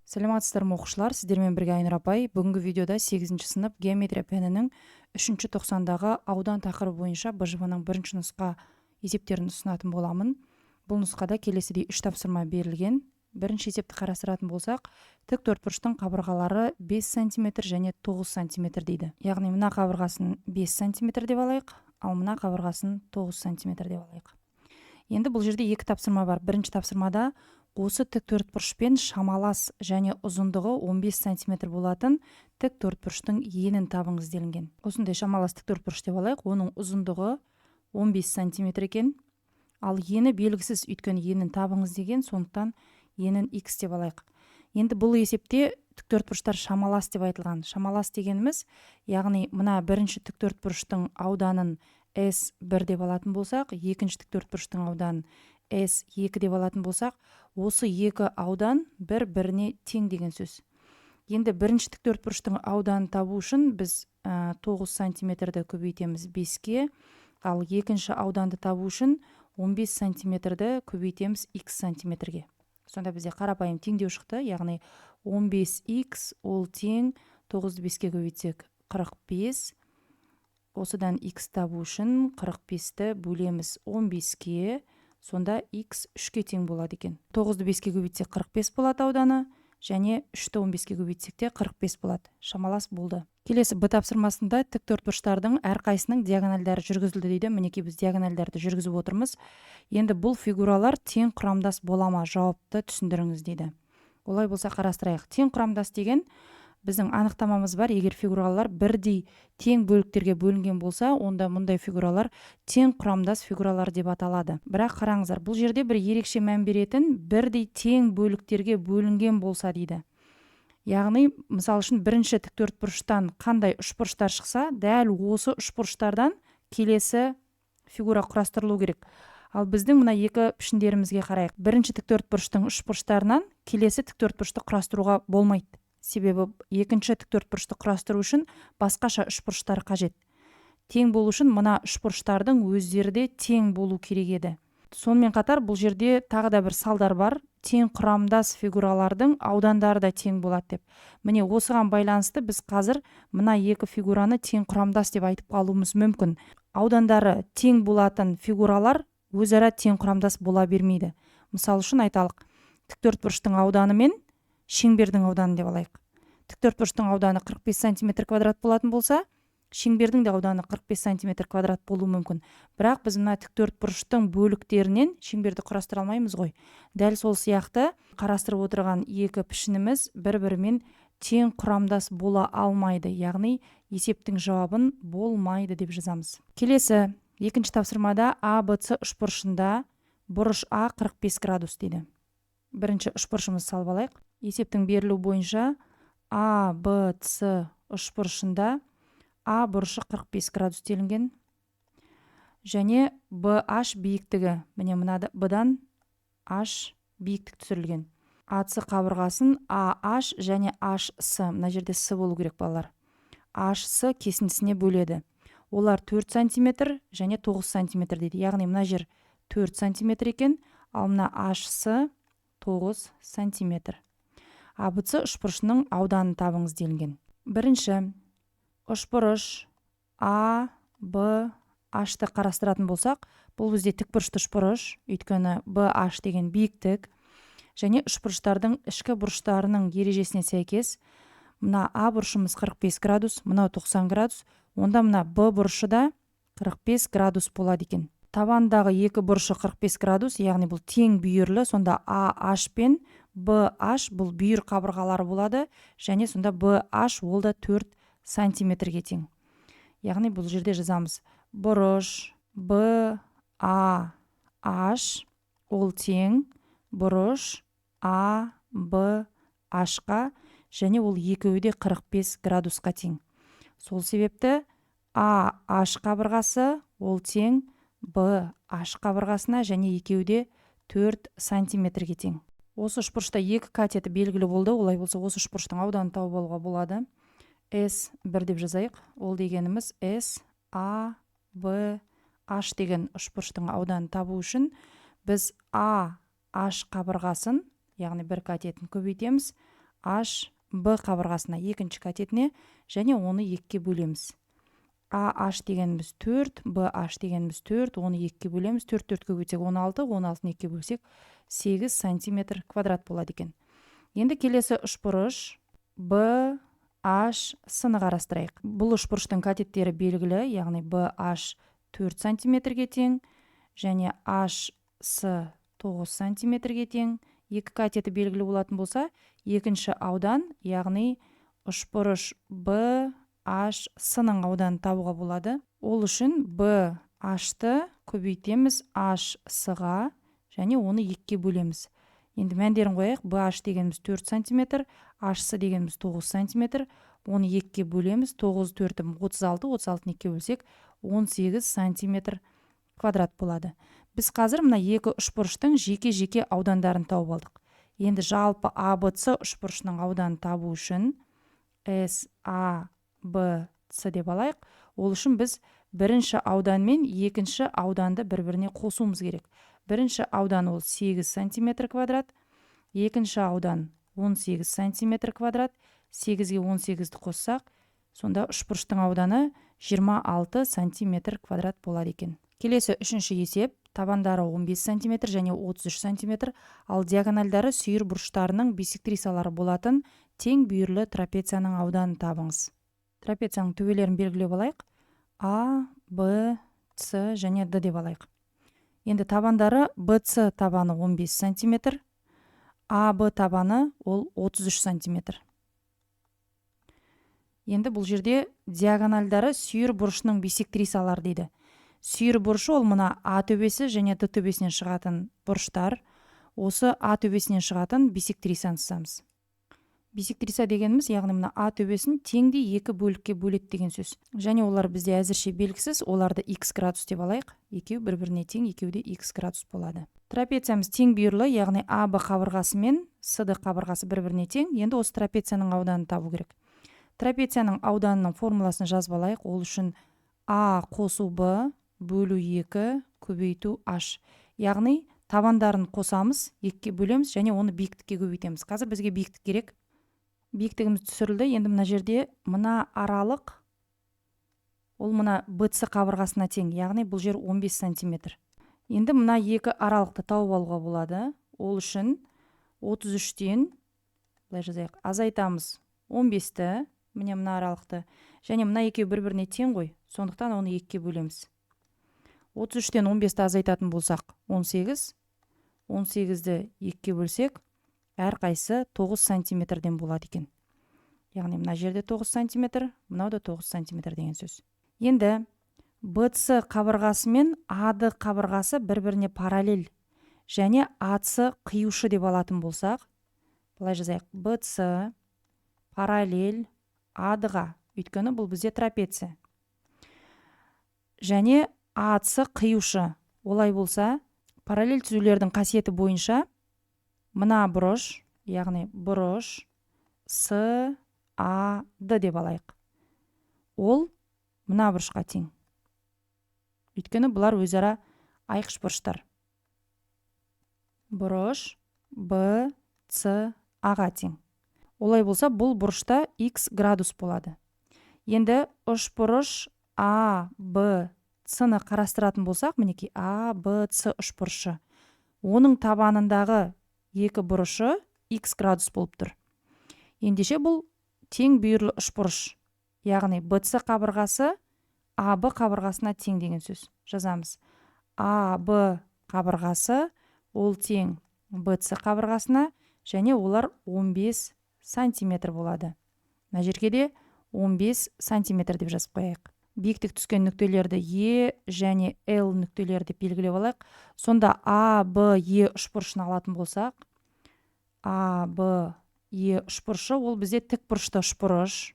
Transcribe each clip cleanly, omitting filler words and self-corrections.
Саламатсыздар ма оқушылар, сіздермен бірге Айнұр апай. Бүгінгі видеода 8-ші сынып геометрия пәнінің 3-ші тоқсандағы аудан тақырыбы бойынша БЖВ-ның бірінші нұсқа есептерін ұсынатын боламын. Бұл нұсқада келесідей 3 тапсырма берілген. Бірінші есепті қарастыратын болсақ, тік төртбұрыштың қабырғалары 5 см және 9 см дейді. Яғни мына қабырғасын 5 см деп алайық, ал мына қабырғасын 9 см деп алайық. Енді бұл жерде екі тапсырма бар. Бірінші тапсырмада осы тік төртбұрышпен шамалас және ұзындығы 15 см болатын тік төртбұрыштың енін табыңыз делінген. Осындай шамалас тік төртбұрыш деп алайық, оның ұзындығы 15 см екен, ал ені белгісіз, өйткені енін табыңыз деген, сондықтан енін x деп алайық. Енді бұл есепте тік төртбұрыштар шамалас деп айтылған. Шамалас дегеніміз, яғни мына бірінші тік төртбұрыштың ауданын S1 деп алатын болсақ, екінші тік төртбұрыштың ауданын S2 деп алатын болсақ, осы екі аудан бір-біріне тең деген сөз. Енді бірінші тік төртбұрыштың ауданын табу үшін біз 9 см-ді көбейтеміз 5-ке, ал екінші ауданды табу үшін 15 см-ді көбейтеміз x см-ге. Сонда бізде қарапайым теңдеу шықты, яғни 15x ол тең 9-ды 5-ке көбейтсек 45. Осыдан x табу үшін 45-ті бөлеміз 15-ке, сонда x 3-ке тең болады екен. 9-ды 5-ке көбейтсек 45 болады ауданы, және 3-ті 15-ке көбейтсек те 45 болады. Шамалас болды. Келесі Б тапсырмасында тік төртбұрыштардың әрқайсының диагональдары жүргізілді дейді. Мінекей біз диагональдарды жүргізіп отырмыз. Енді бұл фигуралар тең құрамдас бола ма? Жауапты түсіндіріңіз дейді. Олай болса қарастырайық. Тең құрамдас деген біздің анықтамамыз бар. Егер фигуралар бірдей тең бөліктерге бөлінген болса, онда мұндай фигуралар тең құрамдас фигуралар деп аталады. Бірақ қараңыздар, бұл жерде бір ерекше мән беретін бірдей тең бөліктерге бөлінген болса дейді. Яғни, мысал үшін бірінші тік төртбұрыштан қандай үшбұрыштар шықса, дәл осы үшбұрыштардан келесі фигура құрастырылу керек. Ал біздің мына екі пішіндерімізге қарайық. Бірінші тік төртбұрыштың үшбұрыштарынан келесі тік төртбұрышты құрастыруға болмайды. Себебі екінші тік төртбұрышты құрастыру үшін басқаша үшбұрыштар қажет. Тең болу үшін мына үшбұрыштардың өздері де тең болу керек еді. Сонымен қатар бұл жерде тағы да бір салдар бар. Тең құрамдас фигуралардың аудандары да тең болады деп. Міне осыған байланысты біз қазір мына екі фигураны тең құрамдас деп айтып қалуымыз мүмкін. Аудандары тең болатын фигуралар өзара тең құрамдас бола бермейді. Мысал үшін айталық, тік төртбұрыштың ауданы мен шеңбердің ауданы деп алайық. Тік төртбұрыштың ауданы 45 см квадрат болатын болса, шеңбердің де ауданы 45 см квадрат болуы мүмкін. Бірақ біз мына тік төртбұрыштың бөліктерінен шеңберді құрастыра алмаймыз ғой. Дәл сол сияқты қарастырып отырған екі пішініміз бір-бірімен тең құрамдас бола алмайды. Яғни есептің жауабын болмайды деп жазамыз. Келесі екінші тапсырмада ABC үшбұрышында бұрыш А 45 градус дейді. Бірінші үшбұрышымызды салып алайық. Есептің берілуі бойынша ABC үшбұрышында А бұрышы 45 градус делінген. Және BH биіктігі, міне мынада Б-дан H биіктік түсірілген. AC қабырғасын AH және HC, мына жерде С болу керек балалар. HC кесіндісіне бөледі. Олар 4 см және 9 см дейді. Яғни мына жер 4 см екен, ал мына HC 9 см. ABC үшбұрышының ауданын табыңыз делінген. Бірінші үшбұрыш А, Б, H-ты қарастыратын болсақ, бұл бізде тікбұрышты үшбұрыш, өйткені BH деген биіктік, және үшбұрыштардың ішкі бұрыштарының ережесіне сәйкес, мына А бұрышымыз 45 градус, мынау 90 градус, онда мына Б бұрышы да 45 градус болады екен. Табандағы екі бұрышы 45 градус, яғни бұл тең бүйірлі, сонда AH пен BH бұл бүйір қабырғалары болады, және сонда BH ол да 4 сантиметрге тең. Яғни бұл жерде жазамыз. Бұрыш BAH ол тең бұрыш ABH-қа, және ол екеуі де 45 градусқа тең. Сол себепті AH қабырғасы ол тең BH қабырғасына, және екеуі де 4 сантиметрге тең. Осы үшбұрышта екі катеті белгілі болды. Олай болса осы үшбұрыштың ауданын тауып алуға болады. S1 деп жазайық. Ол дегеніміз S, A, B, H деген үшбұрыштың ауданын табу үшін біз A, H қабырғасын, яғни бір катетін көбейтеміз. h b қабырғасына, екінші катетіне, және оны 2-ке бөлеміз. AH дегеніміз 4, BH дегеніміз 4, оны 2-ке бөлеміз. 4 4-ке бөлсек 16, 16-ны 2-ке бөлсек 8 сантиметр квадрат болады екен. Енді келесі үшбұрыш BH сыны қарастырайық. Бұл үшбұрыштың катеттері белгілі, яғни BH 4 сантиметрге тең, және HC 9 сантиметрге тең. Екі катеті белгілі болатын болса, екінші аудан, яғни үшбұрыш BH сының ауданын табуға болады. Ол үшін BH-ты көбейтеміз HC-ға, және оны 2-ке бөлеміз. Енді мәндерін қояйық. BH дегеніміз 4 сантиметр, HC дегеніміз 9 сантиметр, оны 2-ке бөлеміз. 9 4 36, 36-ны 2-ке бөлсек 18 сантиметр квадрат болады. Біз қазір мына екі үшбұрыштың жеке-жеке аудандарын тауып алдық. Енді жалпы ABC үшбұрышының ауданын табу үшін SABC деп алайық. Ол үшін біз бірінші аудан мен екінші ауданды бір-біріне қосуымыз керек. Бірінші аудан ол 8 сантиметр квадрат, екінші аудан 18 сантиметр квадрат. 8-ге 18-ді қоссақ, сонда үшбұрыштың ауданы 26 сантиметр квадрат болады екен. Келесі үшінші есеп. Табандары 15 сантиметр және 33 сантиметр, ал диагональдары сүйір бұрыштарының биссектрисалары болатын тең бүйірлі трапецияның ауданын табыңыз. Трапецияның төбелерін белгілеп алайық. A, B, C және D деп алайық. Енді табандары BC табаны 15 сантиметр, AB табаны ол 33 сантиметр. Енді бұл жерде диагональдары сүйір бұрышының биссектрисалары дейді. Сүйір бұрышы ол мына А төбесі және Д төбесінен шығатын бұрыштар. Осы А төбесінен шығатын биссектрисаны сызамыз. Биссектриса дегеніміз, яғни мына А төбесін теңдей екі бөлікке бөледі деген сөз. Және олар бізде әзірше белгісіз, оларды x градус деп алайық. Екеу бір-біріне тең, екеуі де x градус болады. Трапециямыз тең бүйірлі, яғни AB қабырғасы мен CD қабырғасы бір-біріне тең. Енді осы трапецияның ауданын табу керек. Трапецияның ауданының формуласын жазып алайық. Ол үшін А қосу B бөлу 2 көбейту h. Яғни табандарын қосамыз, 2-ке бөлеміз және оны биіктікке көбейтеміз. Қазір бізге биіктік керек. Биіктігіміз түсірілді. Енді мына жерде мына аралық ол мына BC қабырғасына тең, яғни бұл жер 15 сантиметр. Енді мына екі аралықты тауып алуға болады. Ол үшін 33-тен былай жазайық, азайтамыз 15-ті, міне мына аралықты, және мына екеуі бір-біріне тең ғой, сондықтан оны 2-ке бөлеміз. 33-тен 15-ті азайтатын болсақ 18, 18-ді 2-ке бөлсек, әрқайсы 9 сантиметрден болады екен. Яғни мына жерде 9 сантиметр, мынау да 9 сантиметр деген сөз. Енді BC қабырғасы мен AD қабырғасы бір-біріне параллель, және AC қиюшы деп алатын болсақ, былай жазайық, BC параллель AD-ға, өйткені бұл бізде трапеция. Және AC қиюшы. Олай болса, параллель түзулердің қасиеті бойынша мына бұрыш, яғни бұрыш SAD деп алайық. Ол мына бұрышқа тең. Өйткені бұлар өзара айқыш бұрыштар. Бұрыш BCA-ға тең. Олай болса, бұл бұрышта x градус болады. Енді үшбұрыш ABC-ны қарастыратын болсақ, мінекей ABC үшбұрышы. Оның табанындағы екі бұрышы x градус болып тұр. Ендеше бұл тең бүйірлі үшбұрыш. Яғни BC қабырғасы AB қабырғасына тең деген сөз. Жазамыз. AB қабырғасы ол тең BC қабырғасына, және олар 15 сантиметр болады. Мына жерге де 15 сантиметр деп жазып қояйық. Биіктік түскен нүктелерді E және L нүктелерді белгілеп алайық. Сонда ABE үшбұрышын алатын болсақ, ABE үшбұрышы ол бізде тік бұрышты үшбұрыш.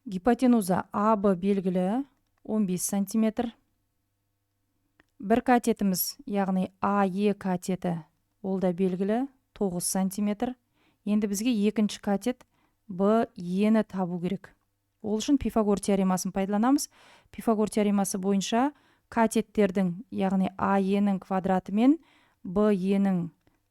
Гипотенуза AB белгілі 15 сантиметр. Бір катетіміз, яғни AE катеті, ол да белгілі 9 сантиметр. Енді бізге екінші катет BE-ні табу керек. Ол үшін Пифагор теоремасын пайдаланамыз. Пифагор теоремасы бойынша катеттердің, яғни AE-нің квадраты мен BE-нің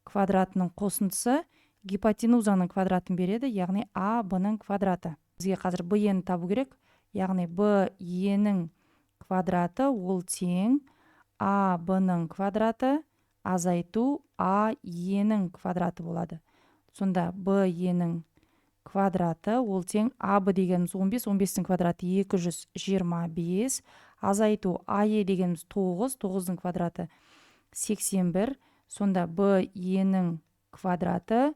квадратының қосындысы гипотенузаның квадратын береді, яғни а б-ның квадраты. Бізге қазір б-ні табу керек, яғни б-ның квадраты ол тең а б-ның квадраты азайту а-ның квадраты болады. Сонда б-ның квадраты ол тең аб дегеніміз 15, 15-тің квадраты 225, азайту ае дегеніміз 9, 9-ның квадраты 81, сонда б-ның квадраты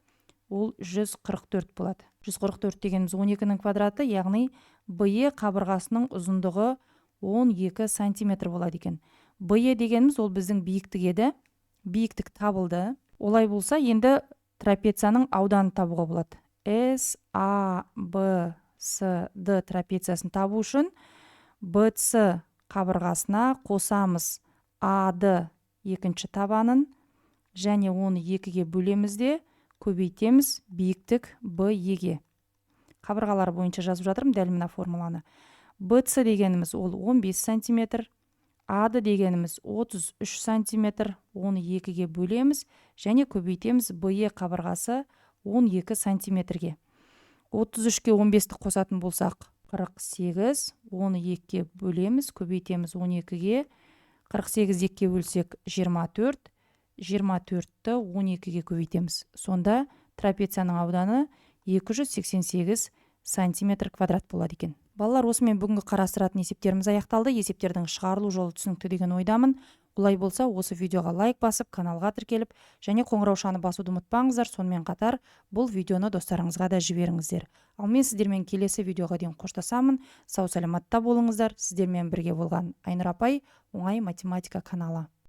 ол 144 болады. 144 дегеніміз 12-ның квадраты, яғни б-е қабырғасының ұзындығы 12 сантиметр болады екен. Б-е дегеніміз ол біздің биіктік еді. Биіктік табылды. Олай болса, енді трапецияның ауданы табуға болады. С, А, Б, С, Д трапециясын табу үшін БЦ қабырғасына қосамыз А-ды екінші табанын, және оны 2-ге бөлеміз де көбейтеміз биіктік Б-еге. Қабырғалар бойынша жазып жатырмын дәл мына формуланы. БЦ дегеніміз ол 15 сантиметр, А-ды дегеніміз 33 сантиметр, оны 2-ге бөлеміз және көбейтеміз Б-е қабырғасы 12 сантиметрге. 33-ке 15-ті қосатын болсақ 48, оны 2-ге бөлеміз, көбейтеміз 12-ге, 48 2-ге бөлсек 24, 24-ті 12-ге көбейтеміз. Сонда трапецияның ауданы 288 сантиметр квадрат болады екен. Балалар, осымен бүгінгі қарастыратын есептеріміз аяқталды. Есептердің шығарылу жолы түсінікті деген ойдамын. Олай болса, осы видеоға лайк басып, каналға тіркеліп, және қоңыраушаны басуды ұмытпаңыздар. Сонымен қатар, бұл видеоны достарыңызға да жіберіңіздер. Ал мен сіздермен келесі видеоға дейін қоштасамын. Сау саламатта болыңыздар. Сіздермен бірге болған Айнұр апай, оңай математика каналы.